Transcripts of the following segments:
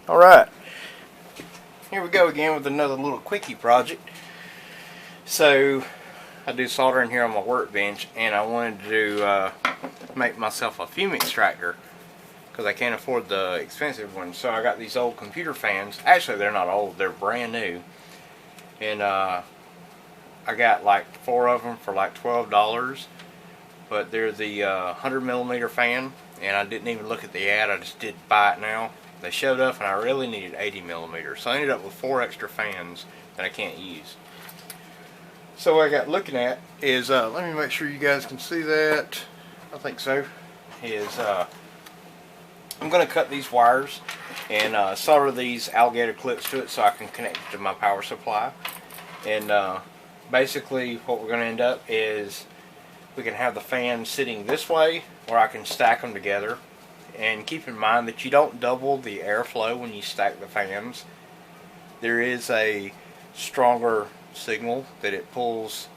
Alright, here we go again with another little quickie project. So, I do soldering here on my workbench, and I wanted to make myself a fume extractor because I can't afford the expensive one. So I got these old computer fans. Actually, they're not old, they're brand new. And I got like 4 of them for like $12. But they're the 100mm fan, and I didn't even look at the ad, I just did buy it now. They showed up and I really needed 80mm, so I ended up with 4 extra fans that I can't use. So what I got looking at is, let me make sure you guys can see that, I think so, is I'm going to cut these wires and solder these alligator clips to it so I can connect it to my power supply. And basically what we're going to end up is we can have the fan sitting this way, or I can stack them together. And keep in mind that you don't double the airflow when you stack the fans. There is a stronger signal that it pulls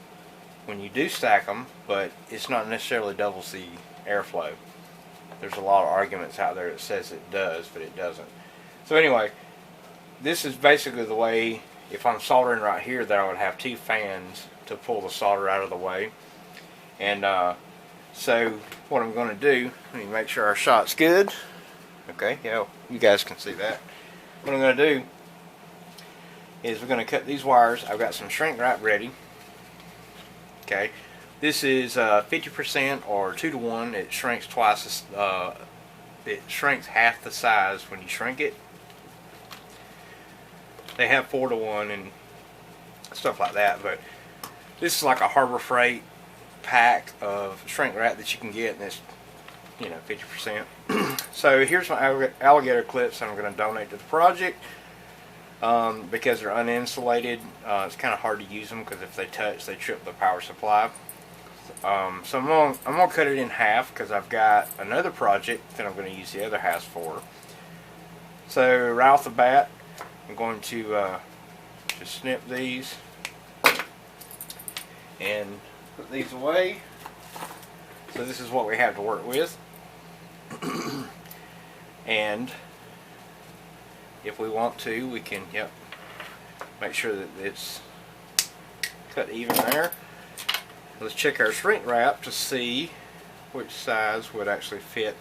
when you do stack them, but it's not necessarily doubles the airflow. There's a lot of arguments out there that says it does, but it doesn't. So anyway, this is basically the way, if I'm soldering right here, that I would have 2 fans to pull the solder out of the way. And so what I'm going to do, let me make sure our shot's good. Okay, yeah, you guys can see that. What I'm going to do is we're going to cut these wires. I've got some shrink wrap ready. Okay, this is 50% or 2 to 1. It shrinks twice. It shrinks half the size when you shrink it. They have 4 to 1 and stuff like that, but this is like a Harbor Freight pack of shrink wrap that you can get, and it's, 50%. So here's my alligator clips that I'm going to donate to the project because they're uninsulated. It's kind of hard to use them because if they touch, they trip the power supply. So I'm gonna cut it in half because I've got another project that I'm going to use the other half for. So right off the bat, I'm going to just snip these and put these away. So this is what we have to work with. And if we want to, we can make sure that it's cut even there. Let's check our shrink wrap to see which size would actually fit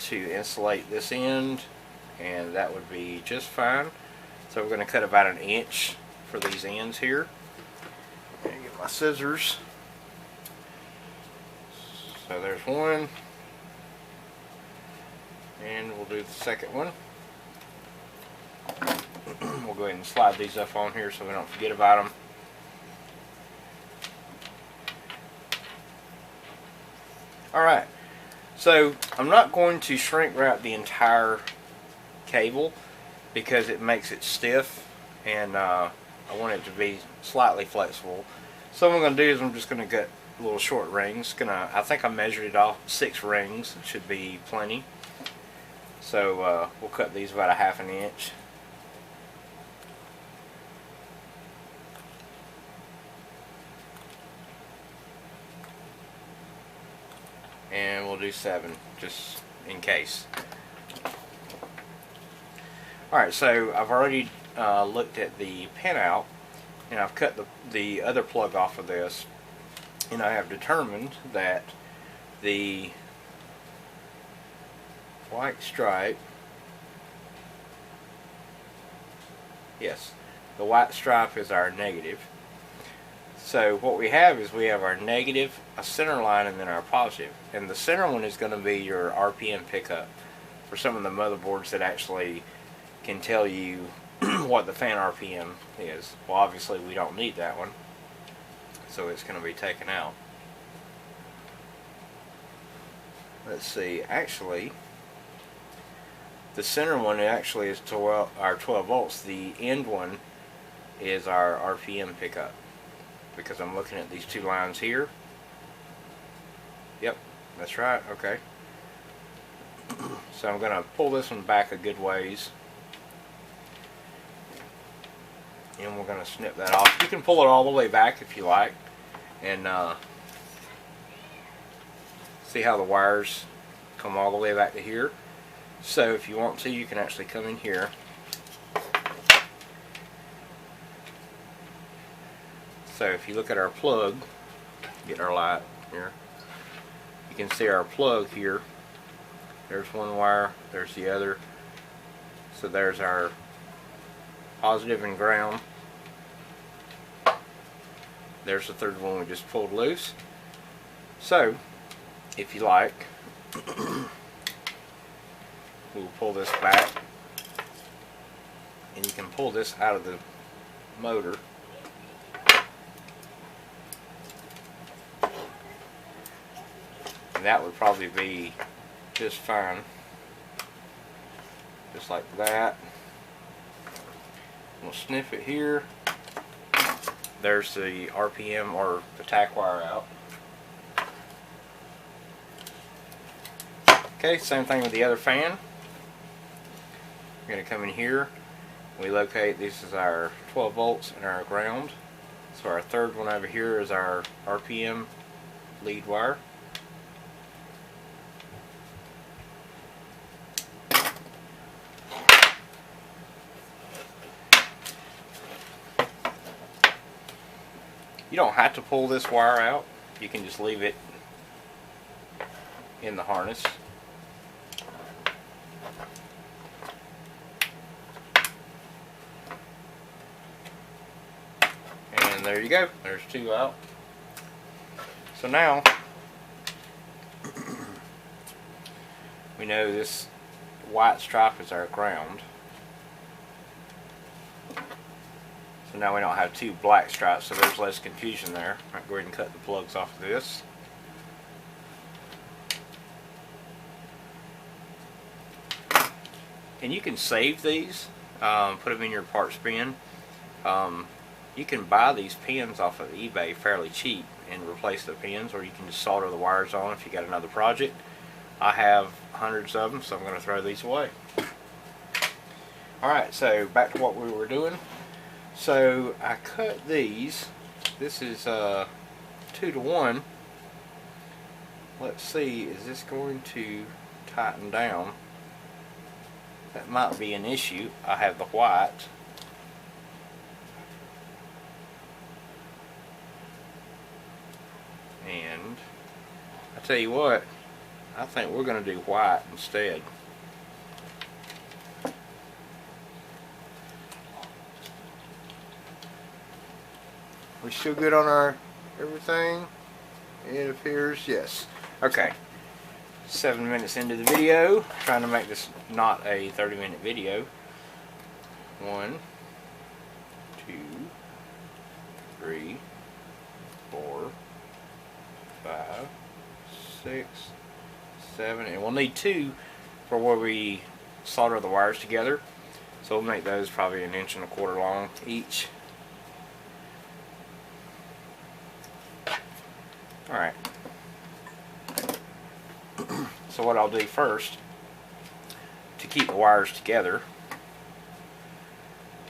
to insulate this end, and that would be just fine. So we're going to cut about 1 inch for these ends here. Get my scissors. So there's one, and we'll do the second one. We'll go ahead and slide these up on here so we don't forget about them. Alright, so I'm not going to shrink wrap the entire cable because it makes it stiff, and I want it to be slightly flexible. So what I'm going to do is I'm just going to cut little short rings. I think I measured it off 6 rings. It should be plenty. So we'll cut these about 1/2 inch. And we'll do 7 just in case. Alright, so I've already looked at the pinout, and I've cut the other plug off of this, and I have determined that the white stripe, yes, the white stripe is our negative. So what we have is we have our negative, a center line, and then our positive. And the center one is going to be your RPM pickup for some of the motherboards that actually can tell you what the fan RPM is. Well, obviously we don't need that one, so it's going to be taken out. Let's see, actually the center one actually is our 12 volts. The end one is our RPM pickup, because I'm looking at these 2 lines here. Yep, that's right, okay. So I'm going to pull this one back a good ways, and we're going to snip that off. You can pull it all the way back if you like, and see how the wires come all the way back to here. So if you want to, you can actually come in here. So if you look at our plug, get our light here, you can see our plug here. There's one wire, there's the other. So there's our positive and ground. There's the third one we just pulled loose. So if you like, we'll pull this back, and you can pull this out of the motor. And that would probably be just fine. Just like that. We'll sniff it here. There's the RPM or the tack wire out. Okay, same thing with the other fan. We're going to come in here. We locate, this is our 12 volts and our ground. So our third one over here is our RPM lead wire. You don't have to pull this wire out. You can just leave it in the harness. And there you go. There's two out. So now we know this white stripe is our ground. So now we don't have two black stripes, so there's less confusion there. I'll go ahead and cut the plugs off of this. And you can save these, put them in your parts bin. You can buy these pins off of eBay fairly cheap and replace the pins, or you can just solder the wires on if you got another project. I have hundreds of them, so I'm going to throw these away. Alright, so back to what we were doing. So I cut these. This is 2-to-1. Let's see, is this going to tighten down? That might be an issue. I have the white. And I tell you what, I think we're going to do white instead. We still good on our everything? It appears, yes. Okay. 7 minutes into the video. Trying to make this not a 30-minute video. 1, 2, 3, 4, 5, 6, 7, and we'll need 2 for where we solder the wires together. So we'll make those probably 1.25 inches long each. Alright, so what I'll do first to keep the wires together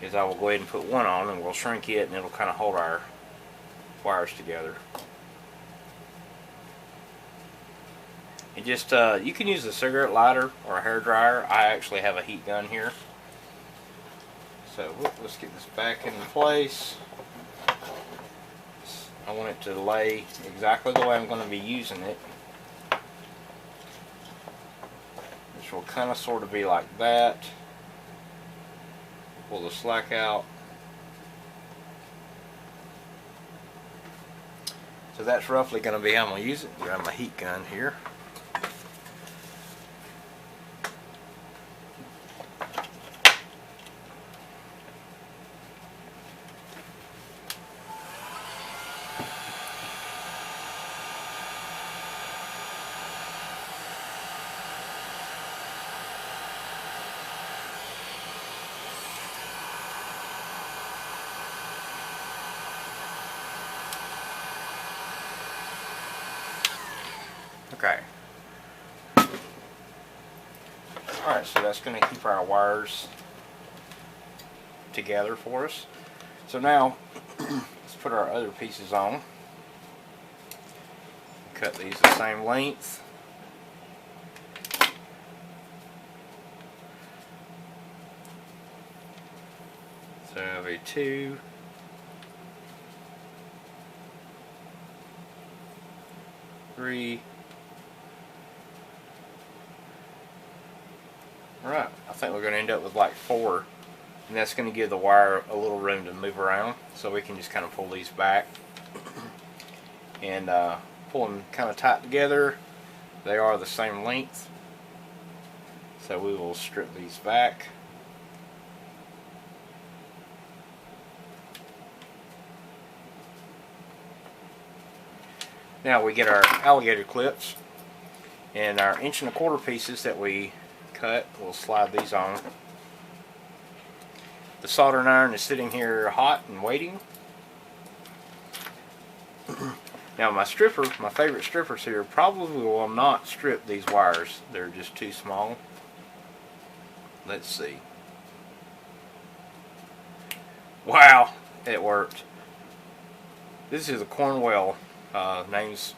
is I will go ahead and put one on, and we'll shrink it, and it'll kind of hold our wires together. And just, you can use a cigarette lighter or a hair dryer. I actually have a heat gun here. So let's get this back into place. I want it to lay exactly the way I'm going to be using it, which will kind of sort of be like that. Pull the slack out. So that's roughly going to be how I'm going to use it. Grab my heat gun here. Okay. Alright, so that's going to keep our wires together for us. So now, let's put our other pieces on. Cut these the same length. So I have a 2, 3. Alright, I think we're going to end up with like 4. And that's going to give the wire a little room to move around. So we can just kind of pull these back. And pull them kind of tight together. They are the same length. So we will strip these back. Now we get our alligator clips and our 1¼ pieces that we cut. We'll slide these on. The soldering iron is sitting here hot and waiting. Now my favorite strippers here probably will not strip these wires. They're just too small. Let's see. Wow, it worked. This is a Cornwell. Names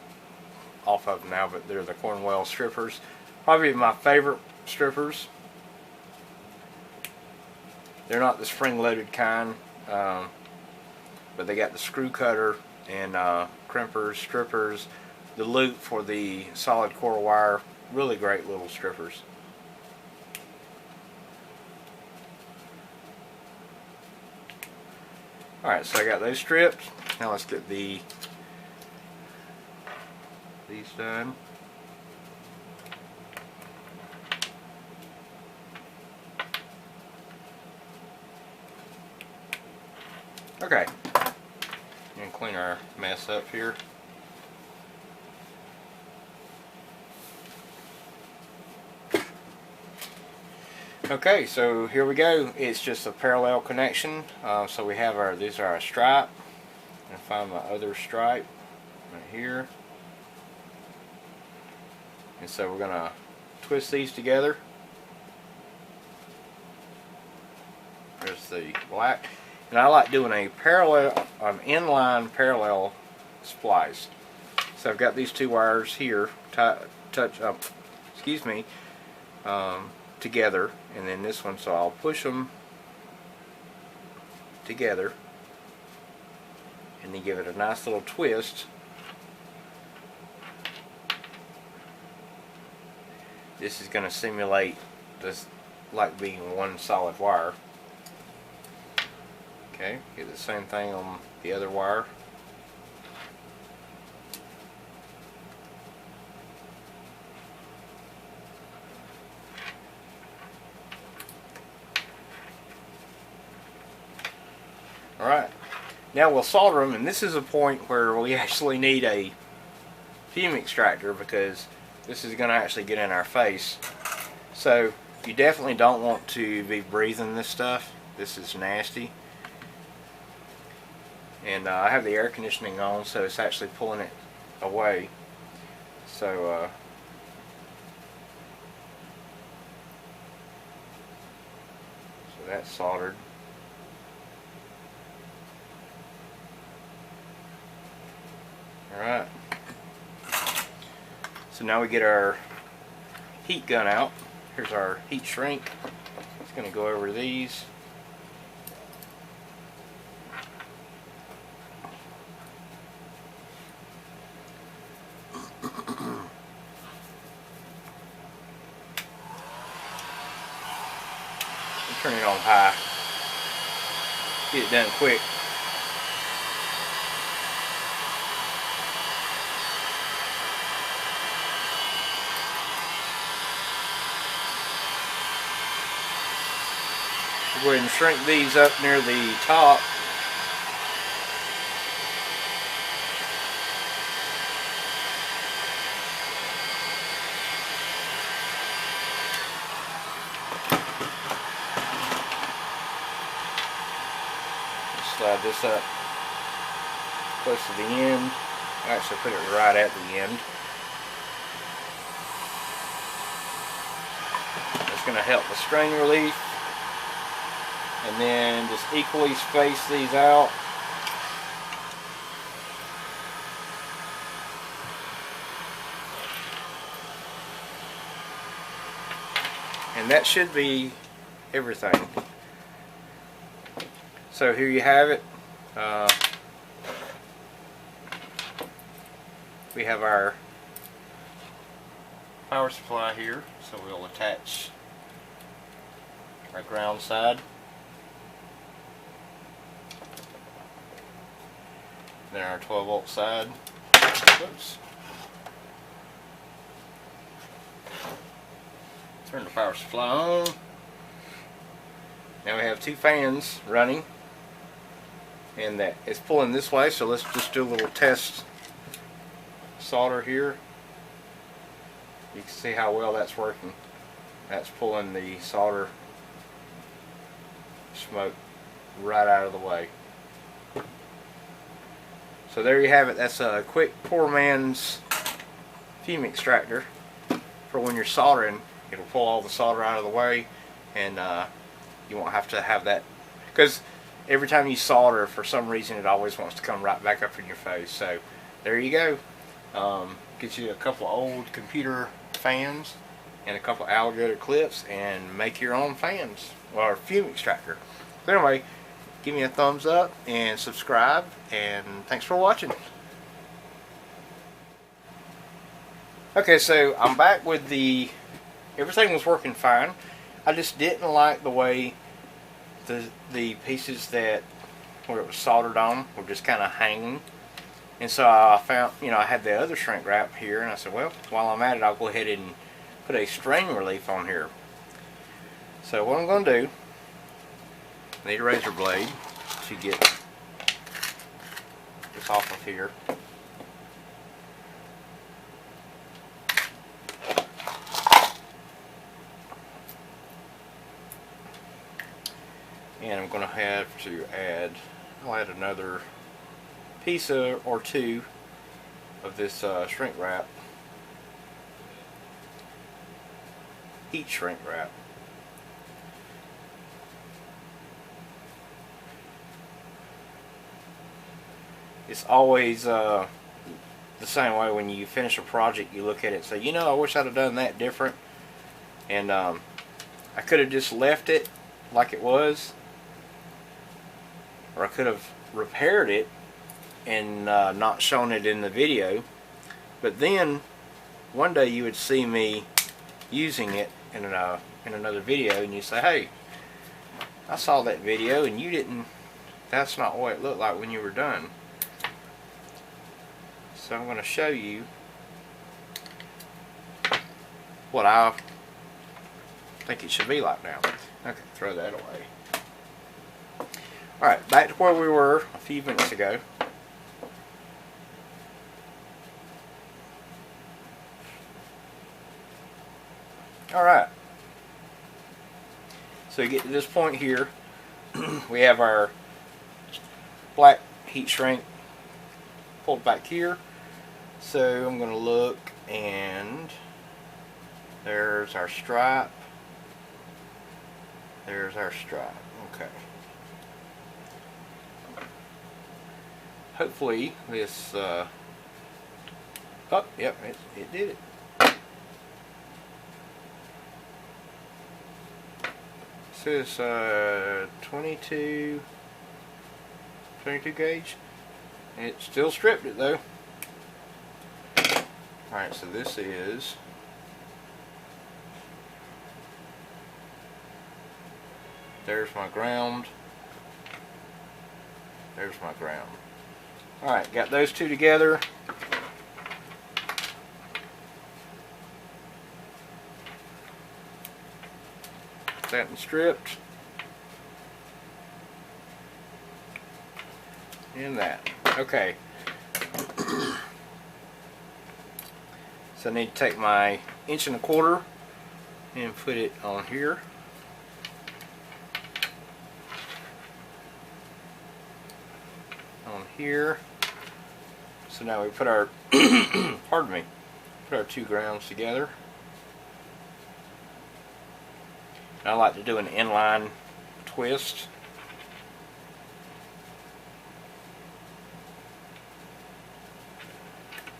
off of them now, but they're the Cornwell strippers. Probably my favorite strippers. They're not the spring-loaded kind, but they got the screw cutter and crimpers, strippers, the loop for the solid core wire. Really great little strippers. Alright, so I got those stripped. Now let's get these done. Okay, and clean our mess up here. Okay, so here we go. It's just a parallel connection. So we have these are our stripe. I'm gonna find my other stripe right here. And so we're gonna twist these together. There's the black. And I like doing a inline parallel splice. So I've got these 2 wires here together, and then this one, so I'll push them together and then give it a nice little twist. This is going to simulate this like being one solid wire. Okay, get the same thing on the other wire. Alright, now we'll solder them, and this is a point where we actually need a fume extractor because this is going to actually get in our face. So you definitely don't want to be breathing this stuff. This is nasty. And I have the air conditioning on, so it's actually pulling it away. So that's soldered. Alright. So now we get our heat gun out. Here's our heat shrink. It's going to go over these. Turn it on high. Get it done quick. Go ahead and shrink these up near the top. Slide this up close to the end. I actually put it right at the end. It's going to help with strain relief. And then just equally space these out. And that should be everything. So here you have it. We have our power supply here, so we'll attach our ground side. Then our 12 volt side. Whoops. Turn the power supply on. Now we have two fans running, and that it's pulling this way, so let's just do a little test solder here. You can see how well that's working. That's pulling the solder smoke right out of the way. So there you have it. That's a quick poor man's fume extractor for when you're soldering. It'll pull all the solder out of the way, and you won't have to have that, because every time you solder, for some reason it always wants to come right back up in your face. So there you go. Get you a couple old computer fans and a couple alligator clips and make your own fans or fume extractor. So anyway, give me a thumbs up and subscribe, and thanks for watching. Okay, so I'm back with everything was working fine. I just didn't like the way the pieces that where it was soldered on were just kind of hanging. And so I found, I had the other shrink wrap here, and I said, well, while I'm at it, I'll go ahead and put a strain relief on here. So what I'm going to do, I need a razor blade to get this off of here. And I'm going to have to I'll add another piece or two of this shrink wrap, heat shrink wrap. It's always the same way when you finish a project. You look at it and say, I wish I'd have done that different, and I could have just left it like it was, or I could have repaired it and not shown it in the video. But then one day you would see me using it in another video, and you say, hey, I saw that video and you didn't, that's not what it looked like when you were done. So I'm going to show you what I think it should be like now. Okay, throw that away. Alright, back to where we were a few minutes ago. Alright, so you get to this point here, we have our black heat shrink pulled back here. So I'm going to look, and there's our stripe. There's our stripe. Okay. Hopefully this, oh, yep, it did it. This is 22 gauge. It still stripped it though. Alright, so this is there's my ground. There's my ground. Alright, got those two together. That and stripped. And that. Okay. So I need to take my 1.25 inches and put it on here. On here. So now we put our pardon me, put our two grounds together. And I like to do an inline twist.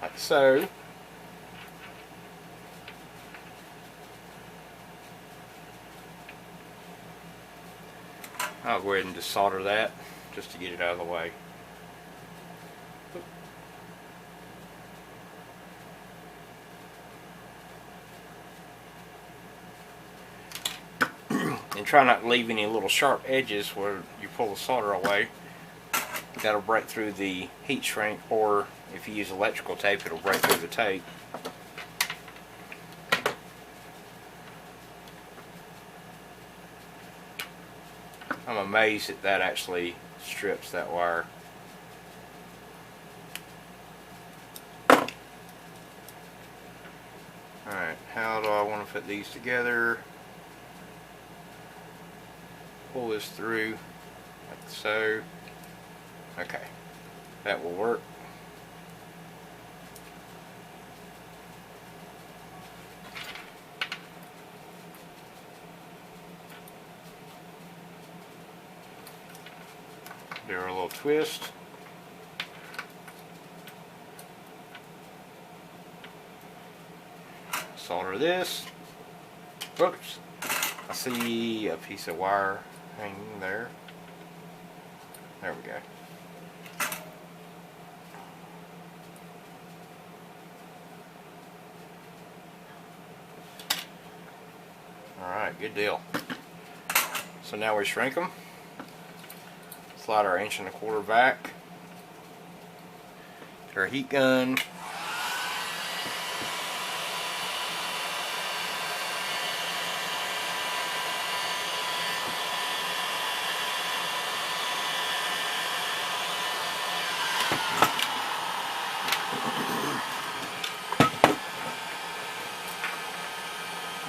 Like so. I'll go ahead and just solder that just to get it out of the way. And try not to leave any little sharp edges where you pull the solder away. That'll break through the heat shrink, or if you use electrical tape, it'll break through the tape. I'm amazed that actually strips that wire. Alright, how do I want to put these together? Pull this through like so. Okay, that will work. Do a little twist. Solder this. Oops, I see a piece of wire hanging there. There we go. Alright, good deal. So now we shrink them. Slide our 1.25 inch back to our heat gun.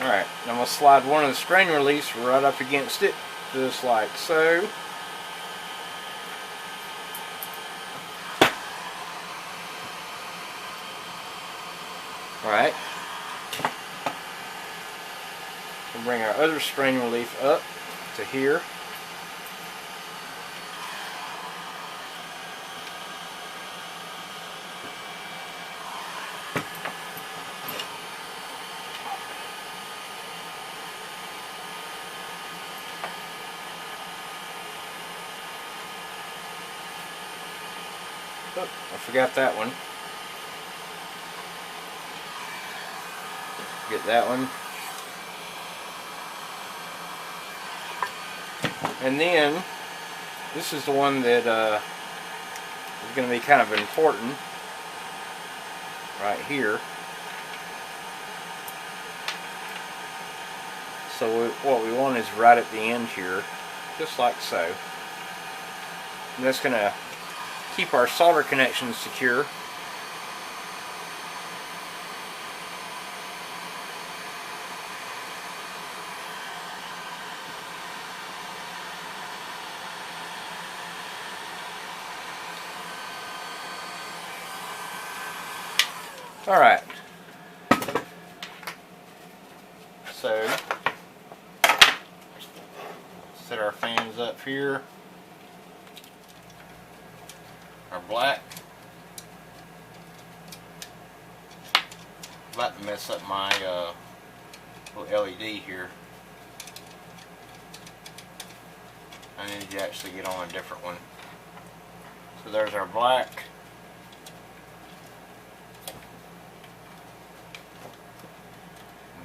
Alright, I'm going to slide one of the strain release right up against it, just like so. Alright. We'll bring our other strain relief up to here. Oh, I forgot that one. Get that one. And then this is the one that is going to be kind of important right here. So what we want is right at the end here, just like so. And that's going to keep our solder connections secure. Alright, so set our fans up here, our black. About to mess up my little LED here. I need to actually get on a different one. So there's our black.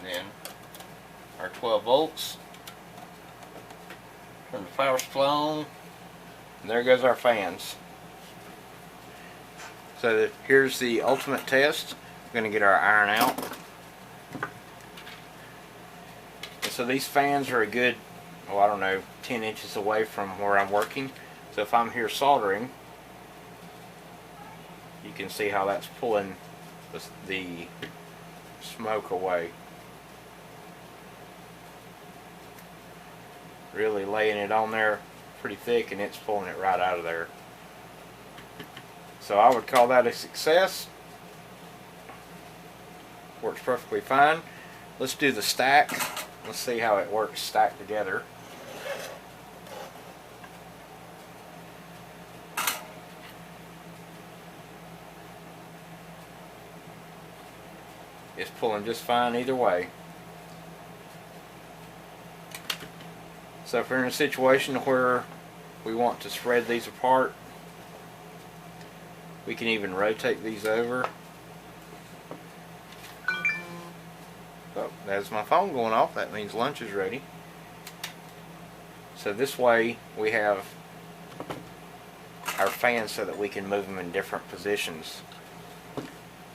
Then our 12 volts. Turn the power supply on. And there goes our fans. So here's the ultimate test. We're going to get our iron out. And so these fans are a good, oh, I don't know, 10 inches away from where I'm working. So if I'm here soldering, you can see how that's pulling the smoke away. Really laying it on there pretty thick, and it's pulling it right out of there. So I would call that a success. Works perfectly fine. Let's do the stack. Let's see how it works stacked together. It's pulling just fine either way. So if we're in a situation where we want to spread these apart, we can even rotate these over. Oh, there's my phone going off. That means lunch is ready. So this way we have our fans so that we can move them in different positions.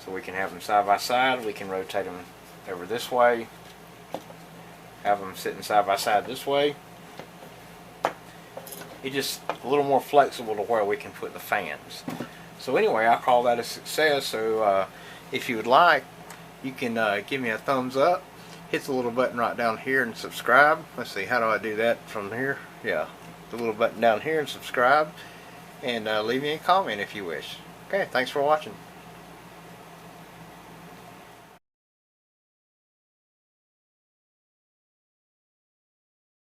So we can have them side by side. We can rotate them over this way. Have them sitting side by side this way. It's just a little more flexible to where we can put the fans. So anyway, I call that a success. So if you would like, you can give me a thumbs up, hit the little button right down here and subscribe. Let's see, how do I do that from here? Yeah, the little button down here and subscribe, and leave me a comment if you wish. Okay, thanks for watching.